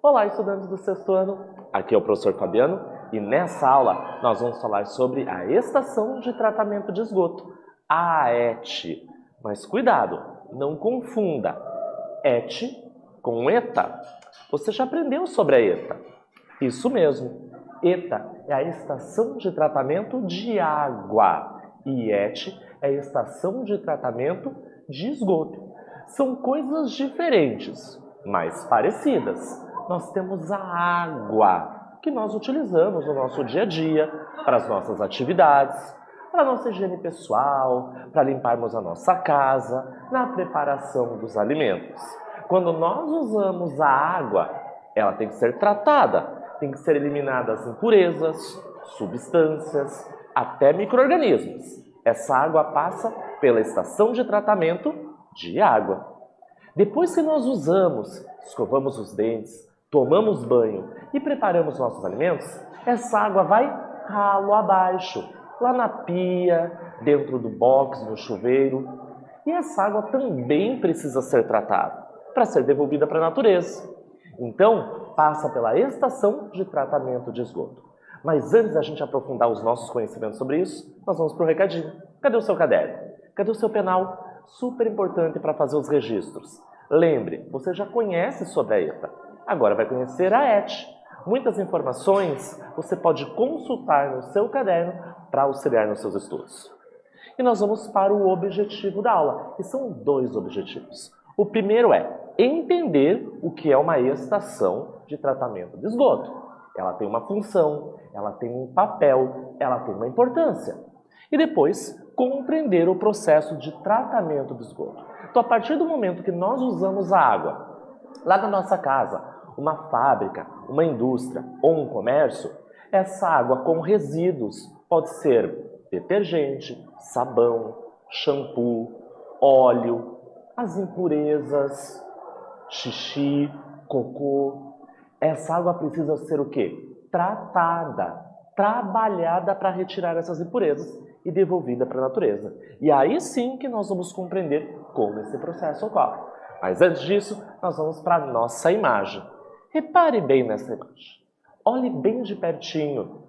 Olá, estudantes do sexto ano. Aqui é o professor Fabiano e nessa aula nós vamos falar sobre a estação de tratamento de esgoto, a AET. Mas cuidado, não confunda ET com ETA. Você já aprendeu sobre a ETA? Isso mesmo, ETA é a estação de tratamento de água e ET é a estação de tratamento de esgoto. São coisas diferentes, mas parecidas. Nós temos a água, que nós utilizamos no nosso dia a dia, para as nossas atividades, para a nossa higiene pessoal, para limparmos a nossa casa, na preparação dos alimentos. Quando nós usamos a água, ela tem que ser tratada, tem que ser eliminadas impurezas, substâncias, até micro-organismos. Essa água passa pela estação de tratamento de água. Depois que nós usamos, escovamos os dentes, tomamos banho e preparamos nossos alimentos, essa água vai ralo abaixo, lá na pia, dentro do box, no chuveiro. E essa água também precisa ser tratada para ser devolvida para a natureza. Então, passa pela estação de tratamento de esgoto. Mas antes da gente aprofundar os nossos conhecimentos sobre isso, nós vamos para o recadinho. Cadê o seu caderno? Cadê o seu penal? Super importante para fazer os registros. Lembre, você já conhece sobre a ETA. Agora vai conhecer a ET. Muitas informações você pode consultar no seu caderno para auxiliar nos seus estudos. E nós vamos para o objetivo da aula, e são dois objetivos. O primeiro é entender o que é uma estação de tratamento de esgoto. Ela tem uma função, ela tem um papel, ela tem uma importância. E depois, compreender o processo de tratamento do esgoto. Então, a partir do momento que nós usamos a água, lá na nossa casa, uma fábrica, uma indústria ou um comércio, essa água com resíduos pode ser detergente, sabão, shampoo, óleo, as impurezas, xixi, cocô. Essa água precisa ser o quê? Tratada, trabalhada para retirar essas impurezas e devolvida para a natureza. E aí sim que nós vamos compreender como esse processo ocorre. Mas antes disso, nós vamos para a nossa imagem. Repare bem nessa imagem. Olhe bem de pertinho.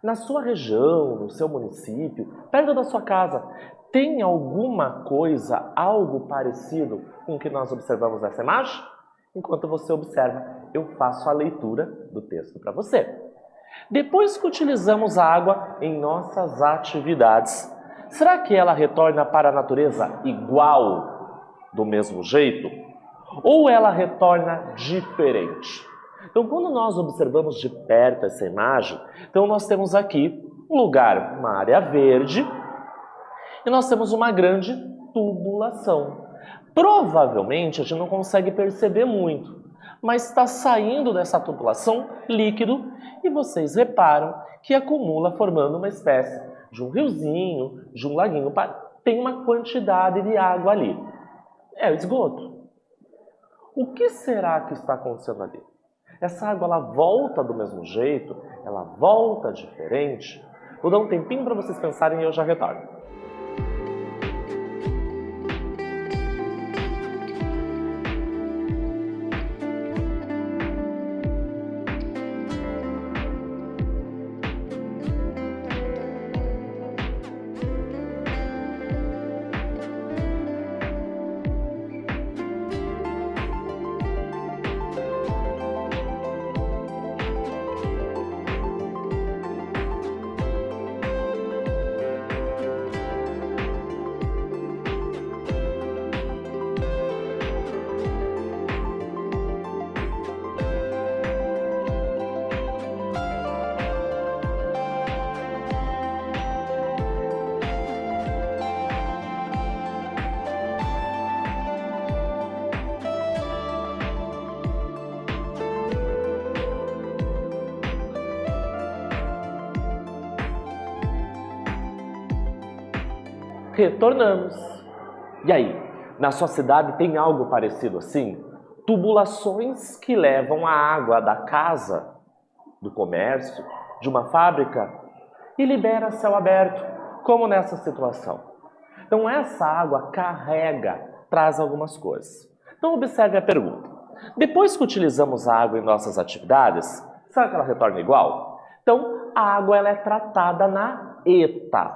Na sua região, no seu município, perto da sua casa, tem alguma coisa, algo parecido com o que nós observamos nessa imagem? Enquanto você observa, eu faço a leitura do texto para você. Depois que utilizamos a água em nossas atividades, será que ela retorna para a natureza igual, do mesmo jeito? Ou ela retorna diferente? Então, quando nós observamos de perto essa imagem, então nós temos aqui um lugar, uma área verde, e nós temos uma grande tubulação. Provavelmente a gente não consegue perceber muito, mas está saindo dessa tubulação líquido e vocês reparam que acumula formando uma espécie de um riozinho, de um laguinho. Tem uma quantidade de água ali. É o esgoto. O que será que está acontecendo ali? Essa água ela volta do mesmo jeito? Ela volta diferente? Vou dar um tempinho para vocês pensarem e eu já retorno. Retornamos. E aí, na sua cidade tem algo parecido assim? Tubulações que levam a água da casa, do comércio, de uma fábrica e libera a céu aberto, como nessa situação. Então essa água carrega, traz algumas coisas. Então observe a pergunta. Depois que utilizamos a água em nossas atividades, será que ela retorna igual? Então, a água ela é tratada na ETA.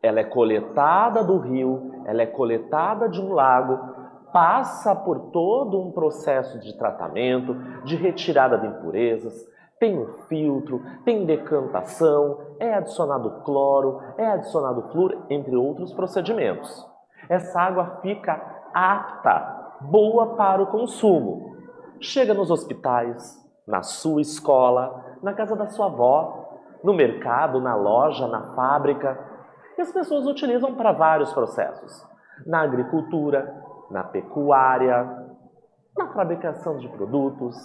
Ela é coletada do rio, ela é coletada de um lago, passa por todo um processo de tratamento, de retirada de impurezas, tem um filtro, tem decantação, é adicionado cloro, é adicionado flúor, entre outros procedimentos. Essa água fica apta, boa para o consumo. Chega nos hospitais, na sua escola, na casa da sua avó, no mercado, na loja, na fábrica. E as pessoas utilizam para vários processos. Na agricultura, na pecuária, na fabricação de produtos,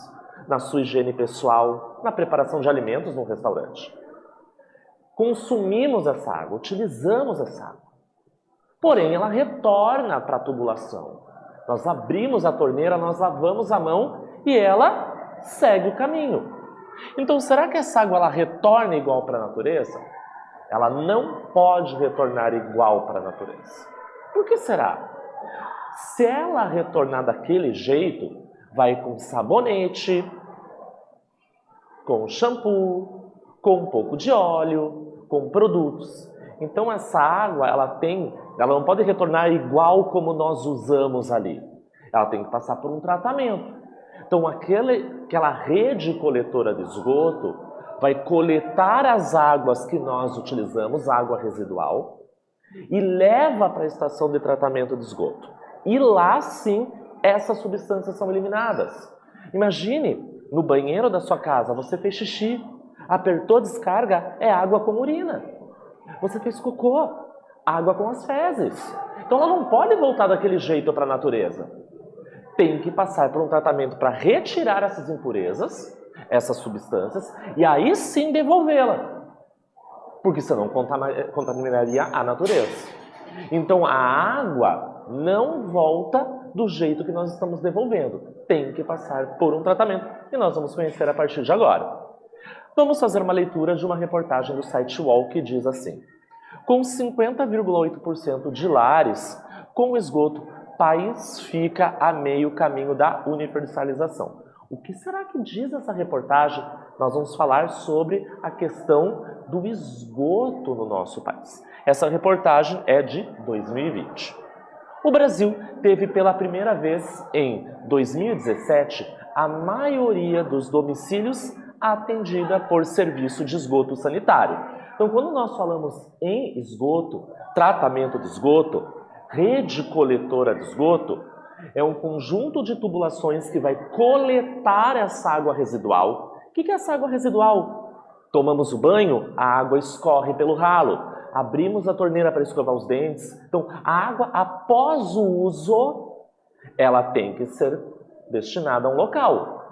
na sua higiene pessoal, na preparação de alimentos no restaurante. Consumimos essa água, utilizamos essa água. Porém, ela retorna para a tubulação. Nós abrimos a torneira, nós lavamos a mão e ela segue o caminho. Então, será que essa água ela retorna igual para a natureza? Ela não pode retornar igual para a natureza. Por que será? Se ela retornar daquele jeito, vai com sabonete, com shampoo, com um pouco de óleo, com produtos. Então essa água, ela não pode retornar igual como nós usamos ali. Ela tem que passar por um tratamento. Então aquela rede coletora de esgoto vai coletar as águas que nós utilizamos, água residual, e leva para a estação de tratamento de esgoto. E lá sim, essas substâncias são eliminadas. Imagine, no banheiro da sua casa, você fez xixi, apertou a descarga, é água com urina. Você fez cocô, água com as fezes. Então ela não pode voltar daquele jeito para a natureza. Tem que passar por um tratamento para retirar essas impurezas, essas substâncias, e aí sim devolvê-la. Porque senão contaminaria a natureza. Então a água não volta do jeito que nós estamos devolvendo. Tem que passar por um tratamento e nós vamos conhecer a partir de agora. Vamos fazer uma leitura de uma reportagem do site UOL que diz assim: com 50,8% de lares com esgoto, o país fica a meio caminho da universalização. O que será que diz essa reportagem? Nós vamos falar sobre a questão do esgoto no nosso país. Essa reportagem é de 2020. O Brasil teve pela primeira vez em 2017 a maioria dos domicílios atendida por serviço de esgoto sanitário. Então, quando nós falamos em esgoto, tratamento de esgoto, rede coletora de esgoto, é um conjunto de tubulações que vai coletar essa água residual. O que é essa água residual? Tomamos o banho, a água escorre pelo ralo. Abrimos a torneira para escovar os dentes. Então, a água, após o uso, ela tem que ser destinada a um local.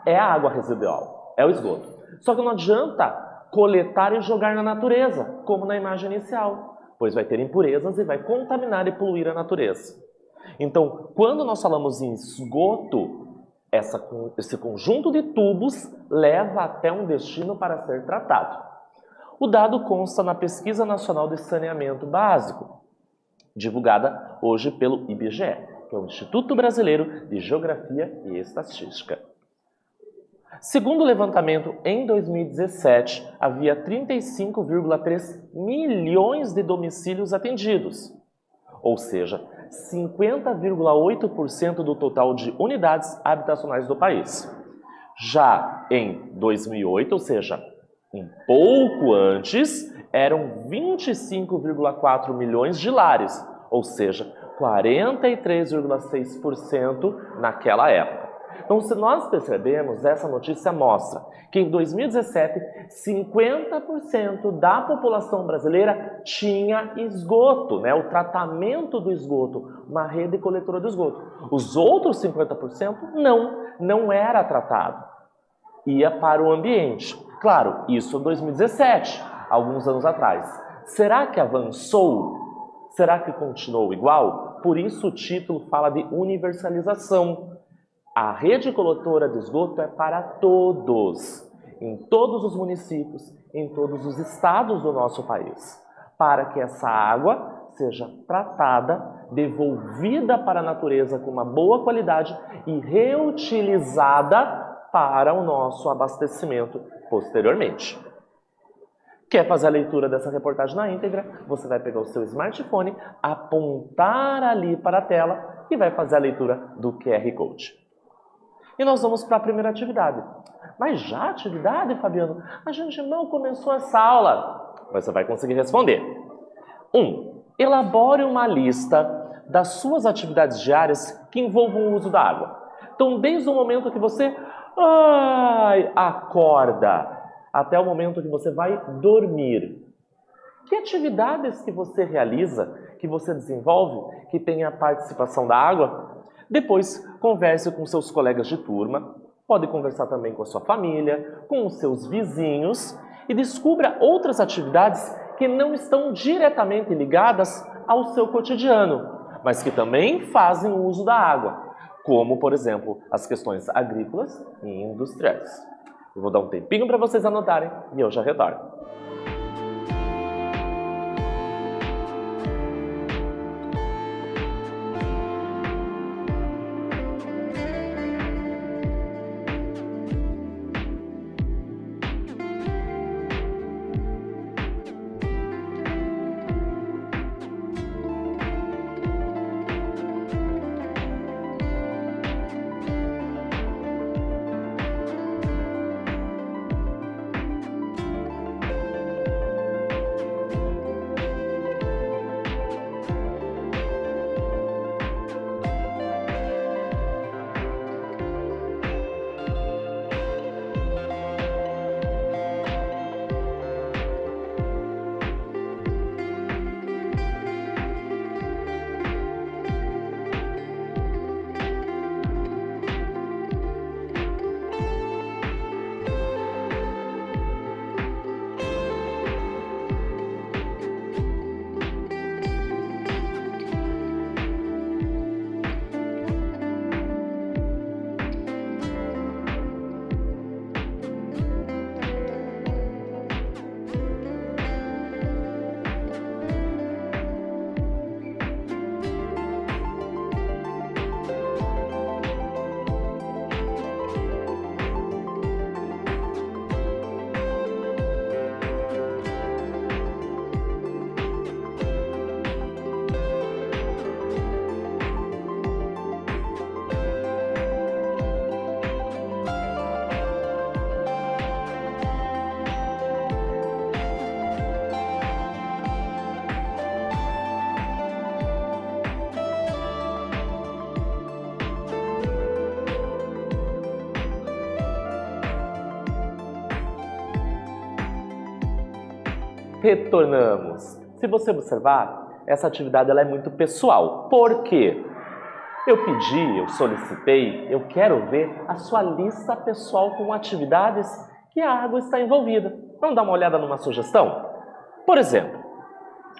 É a água residual, é o esgoto. Só que não adianta coletar e jogar na natureza, como na imagem inicial, pois vai ter impurezas e vai contaminar e poluir a natureza. Então, quando nós falamos em esgoto, esse conjunto de tubos leva até um destino para ser tratado. O dado consta na Pesquisa Nacional de Saneamento Básico, divulgada hoje pelo IBGE, que é o Instituto Brasileiro de Geografia e Estatística. Segundo o levantamento, em 2017, havia 35,3 milhões de domicílios atendidos, ou seja, 50,8% do total de unidades habitacionais do país. Já em 2008, ou seja, um pouco antes, eram 25,4 milhões de lares, ou seja, 43,6% naquela época. Então, se nós percebemos, essa notícia mostra que em 2017, 50% da população brasileira tinha esgoto, o tratamento do esgoto, uma rede coletora do esgoto. Os outros 50% não era tratado, ia para o ambiente. Claro, isso em 2017, alguns anos atrás. Será que avançou? Será que continuou igual? Por isso o título fala de universalização. A rede coletora de esgoto é para todos, em todos os municípios, em todos os estados do nosso país, para que essa água seja tratada devolvida para a natureza com uma boa qualidade e reutilizada para o nosso abastecimento posteriormente. Quer fazer a leitura dessa reportagem na íntegra? Você vai pegar o seu smartphone, apontar ali para a tela e vai fazer a leitura do QR Code. E nós vamos para a primeira atividade. Mas já atividade, Fabiano? A gente não começou essa aula. Você vai conseguir responder. 1. Elabore uma lista das suas atividades diárias que envolvam o uso da água. Então, desde o momento que você acorda até o momento que você vai dormir. Que atividades que você realiza, que você desenvolve, que tem a participação da água? Depois, converse com seus colegas de turma, pode conversar também com a sua família, com os seus vizinhos e descubra outras atividades que não estão diretamente ligadas ao seu cotidiano, mas que também fazem uso da água, como, por exemplo, as questões agrícolas e industriais. Eu vou dar um tempinho para vocês anotarem e eu já retorno. Retornamos. Se você observar, essa atividade ela é muito pessoal. Por quê? Eu solicitei, eu quero ver a sua lista pessoal com atividades que a água está envolvida. Vamos dar uma olhada numa sugestão? Por exemplo,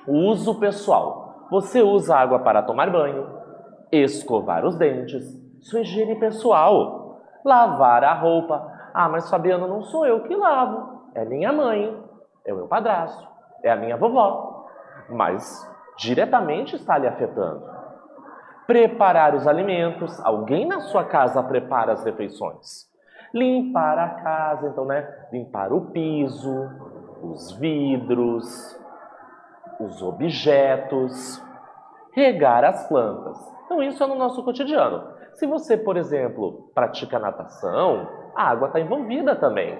o uso pessoal. Você usa água para tomar banho, escovar os dentes, sua higiene pessoal, lavar a roupa. Ah, mas Fabiano, não sou eu que lavo, é minha mãe, é o meu padrasto, é a minha vovó. Mas diretamente está lhe afetando. Preparar os alimentos, alguém na sua casa prepara as refeições. Limpar a casa, então, limpar o piso, os vidros, os objetos, regar as plantas. Então, isso é no nosso cotidiano. Se você, por exemplo, pratica natação, a água está envolvida também.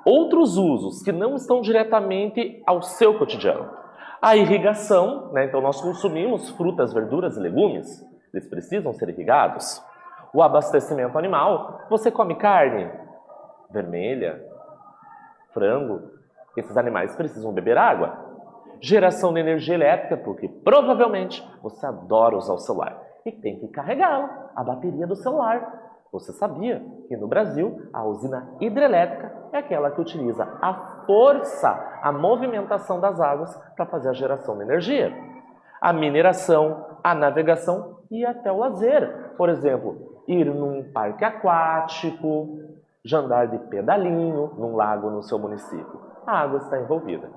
Outros usos que não estão diretamente ao seu cotidiano. A irrigação, então nós consumimos frutas, verduras e legumes, eles precisam ser irrigados. O abastecimento animal, você come carne vermelha, frango, esses animais precisam beber água. Geração de energia elétrica, porque provavelmente você adora usar o celular e tem que carregá-la, a bateria do celular. Você sabia que no Brasil a usina hidrelétrica é aquela que utiliza a força, a movimentação das águas para fazer a geração de energia. A mineração, a navegação e até o lazer. Por exemplo, ir num parque aquático, andar de pedalinho num lago no seu município. A água está envolvida.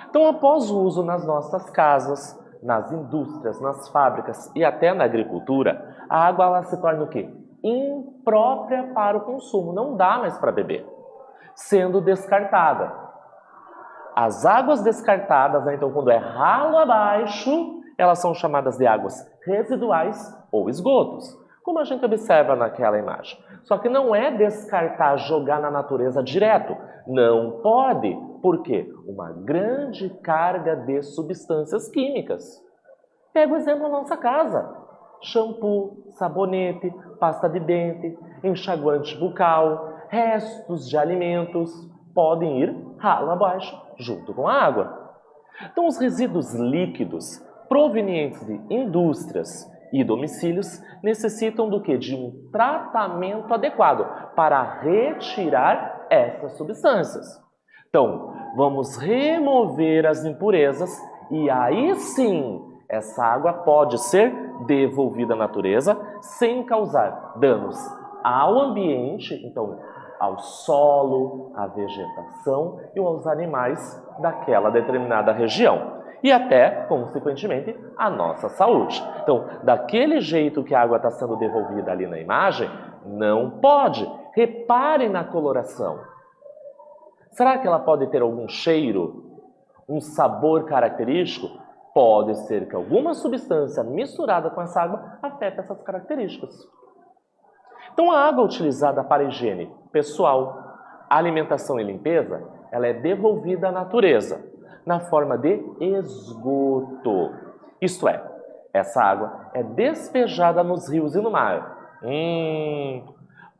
Então, após o uso nas nossas casas, nas indústrias, nas fábricas e até na agricultura, a água ela se torna o quê? Imprópria para o consumo, não dá mais para beber, sendo descartada. As águas descartadas, né, então quando é ralo abaixo, elas são chamadas de águas residuais ou esgotos, como a gente observa naquela imagem. Só que não é descartar, jogar na natureza direto. Não pode. Por quê? Uma grande carga de substâncias químicas. Pega o exemplo da nossa casa. Shampoo, sabonete, pasta de dente, enxaguante bucal, restos de alimentos podem ir ralo abaixo junto com a água. Então, os resíduos líquidos provenientes de indústrias e domicílios necessitam do quê? De um tratamento adequado para retirar essas substâncias. Então, vamos remover as impurezas e aí sim essa água pode ser devolvida à natureza sem causar danos ao ambiente, então ao solo, à vegetação e aos animais daquela determinada região. E até, consequentemente, a nossa saúde. Então, daquele jeito que a água está sendo devolvida ali na imagem, não pode. Reparem na coloração. Será que ela pode ter algum cheiro, um sabor característico? Pode ser que alguma substância misturada com essa água afete essas características. Então, a água utilizada para higiene pessoal, alimentação e limpeza, ela é devolvida à natureza na forma de esgoto. Isto é, essa água é despejada nos rios e no mar.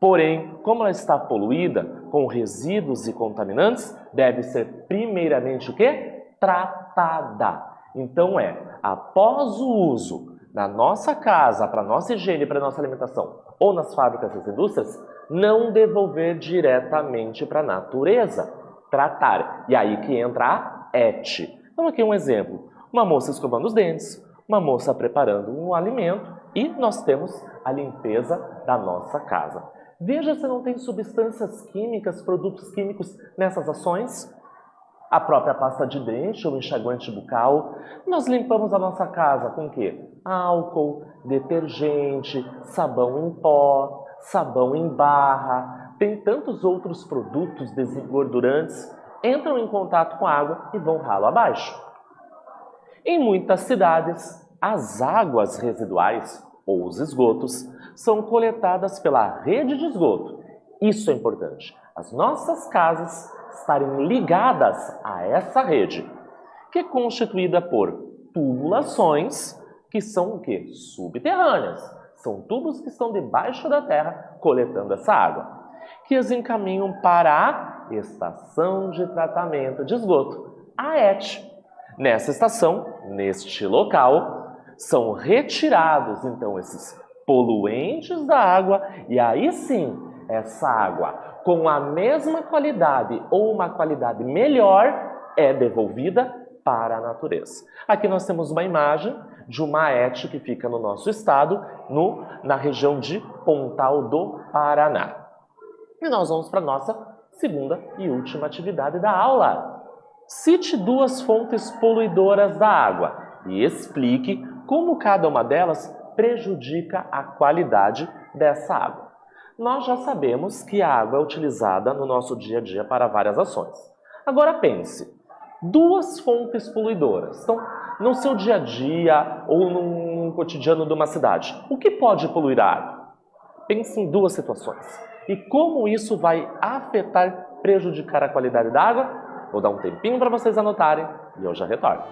Porém, como ela está poluída com resíduos e contaminantes, deve ser primeiramente o quê? Tratada. Então após o uso na nossa casa, para nossa higiene, para nossa alimentação, ou nas fábricas e nas indústrias, não devolver diretamente para a natureza. Tratar. E aí que entra a ET. Então aqui um exemplo. Uma moça escovando os dentes, uma moça preparando um alimento e nós temos a limpeza da nossa casa. Veja se não tem substâncias químicas, produtos químicos nessas ações. A própria pasta de dente ou enxaguante bucal. Nós limpamos a nossa casa com o quê? Álcool, detergente, sabão em pó, sabão em barra. Tem tantos outros produtos desengordurantes, entram em contato com a água e vão ralo abaixo. Em muitas cidades, as águas residuais, ou os esgotos, são coletadas pela rede de esgoto. Isso é importante. As nossas casas estarem ligadas a essa rede, que é constituída por tubulações que são o quê? Subterrâneas. São tubos que estão debaixo da terra coletando essa água, que as encaminham para a estação de tratamento de esgoto, a ET. Nessa estação, neste local, são retirados então esses poluentes da água e aí sim, essa água com a mesma qualidade ou uma qualidade melhor é devolvida para a natureza. Aqui nós temos uma imagem de uma ET que fica no nosso estado, na região de Pontal do Paraná. E nós vamos para a nossa segunda e última atividade da aula. Cite duas fontes poluidoras da água e explique como cada uma delas prejudica a qualidade dessa água. Nós já sabemos que a água é utilizada no nosso dia a dia para várias ações. Agora pense, duas fontes poluidoras. Então, no seu dia a dia ou no cotidiano de uma cidade, o que pode poluir a água? Pense em duas situações. E como isso vai afetar, prejudicar a qualidade da água? Vou dar um tempinho para vocês anotarem e eu já retorno.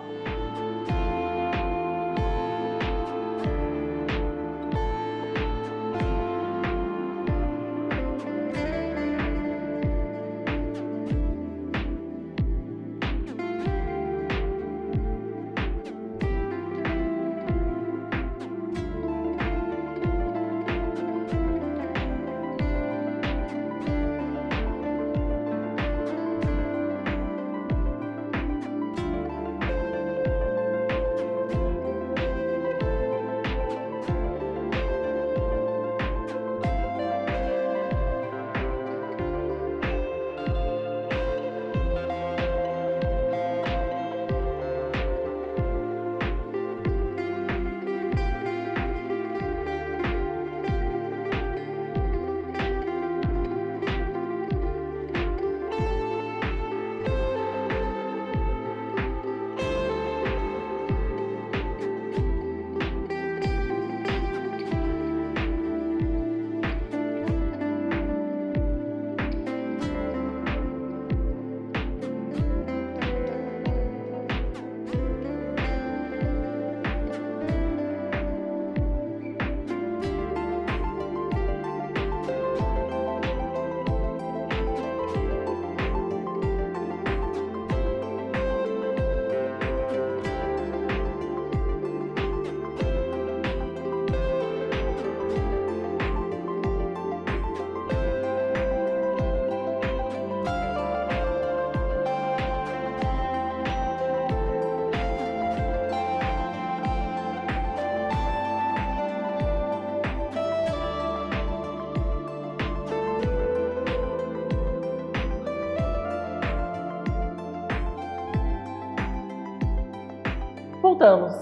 perguntamos: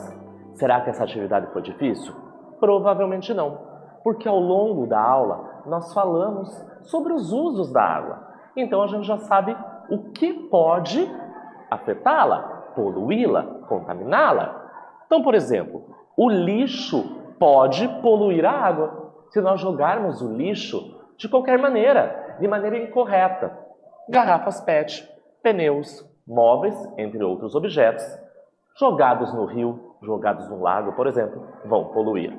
será que essa atividade foi difícil? Provavelmente não, porque ao longo da aula nós falamos sobre os usos da água. Então a gente já sabe o que pode afetá-la, poluí-la, contaminá-la. Então, por exemplo, o lixo pode poluir a água se nós jogarmos o lixo de qualquer maneira, de maneira incorreta. Garrafas PET, pneus, móveis, entre outros objetos, jogados no rio, jogados no lago, por exemplo, vão poluir.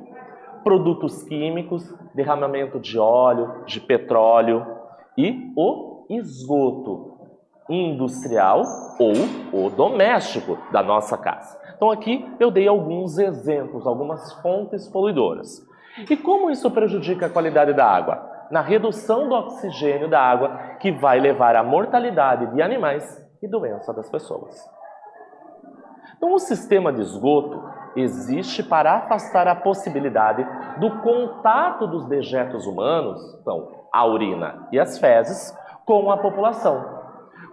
Produtos químicos, derramamento de óleo, de petróleo e o esgoto industrial ou o doméstico da nossa casa. Então aqui eu dei alguns exemplos, algumas fontes poluidoras. E como isso prejudica a qualidade da água? Na redução do oxigênio da água, que vai levar à mortalidade de animais e doença das pessoas. Então, o sistema de esgoto existe para afastar a possibilidade do contato dos dejetos humanos, então a urina e as fezes, com a população,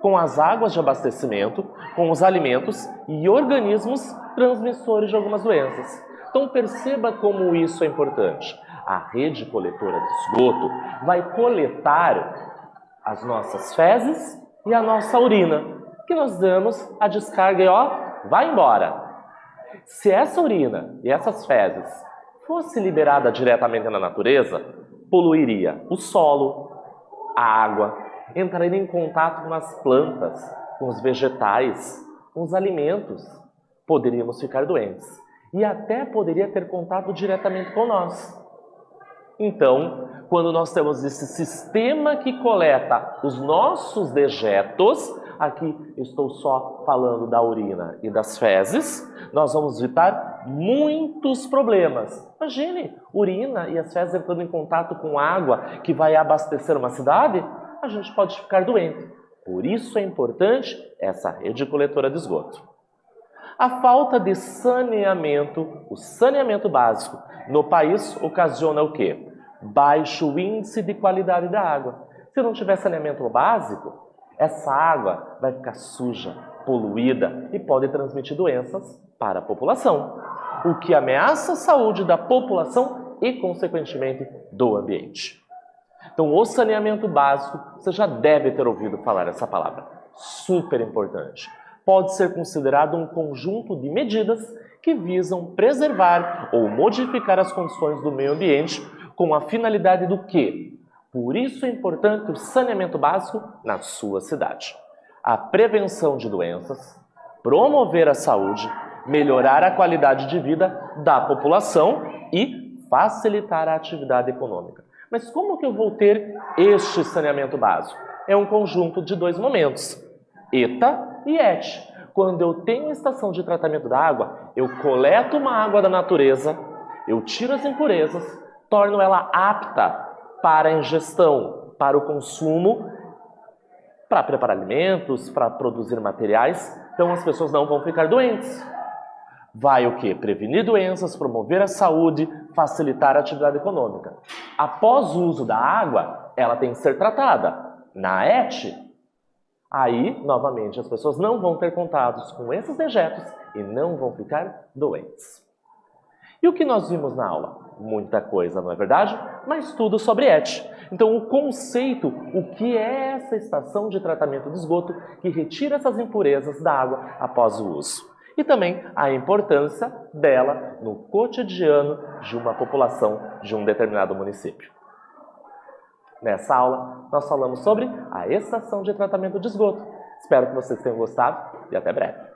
com as águas de abastecimento, com os alimentos e organismos transmissores de algumas doenças. Então perceba como isso é importante. A rede coletora de esgoto vai coletar as nossas fezes e a nossa urina, que nós damos a descarga e vai embora. Se essa urina e essas fezes fosse liberada diretamente na natureza, poluiria o solo, a água, entraria em contato com as plantas, com os vegetais, com os alimentos. Poderíamos ficar doentes e até poderia ter contato diretamente com nós. Então, quando nós temos esse sistema que coleta os nossos dejetos, aqui estou só falando da urina e das fezes, nós vamos evitar muitos problemas. Imagine, urina e as fezes entrando em contato com água que vai abastecer uma cidade, a gente pode ficar doente. Por isso é importante essa rede coletora de esgoto. A falta de saneamento, o saneamento básico no país ocasiona o quê? Baixo índice de qualidade da água. Se não tiver saneamento básico, essa água vai ficar suja, poluída e pode transmitir doenças para a população, o que ameaça a saúde da população e, consequentemente, do ambiente. Então, o saneamento básico, você já deve ter ouvido falar essa palavra. Super importante. Pode ser considerado um conjunto de medidas que visam preservar ou modificar as condições do meio ambiente com a finalidade do quê? Por isso é importante o saneamento básico na sua cidade. A prevenção de doenças, promover a saúde, melhorar a qualidade de vida da população e facilitar a atividade econômica. Mas como que eu vou ter este saneamento básico? É um conjunto de dois momentos, ETA e ET. Quando eu tenho a estação de tratamento da água, eu coleto uma água da natureza, eu tiro as impurezas, torno ela apta para a ingestão, para o consumo, para preparar alimentos, para produzir materiais. Então as pessoas não vão ficar doentes. Vai o quê? Prevenir doenças, promover a saúde, facilitar a atividade econômica. Após o uso da água, ela tem que ser tratada. Na ET, aí, novamente, as pessoas não vão ter contatos com esses dejetos e não vão ficar doentes. E o que nós vimos na aula? Muita coisa, não é verdade? Mas tudo sobre ET. Então, o conceito, o que é essa estação de tratamento de esgoto que retira essas impurezas da água após o uso? E também a importância dela no cotidiano de uma população de um determinado município. Nessa aula, nós falamos sobre a estação de tratamento de esgoto. Espero que vocês tenham gostado e até breve.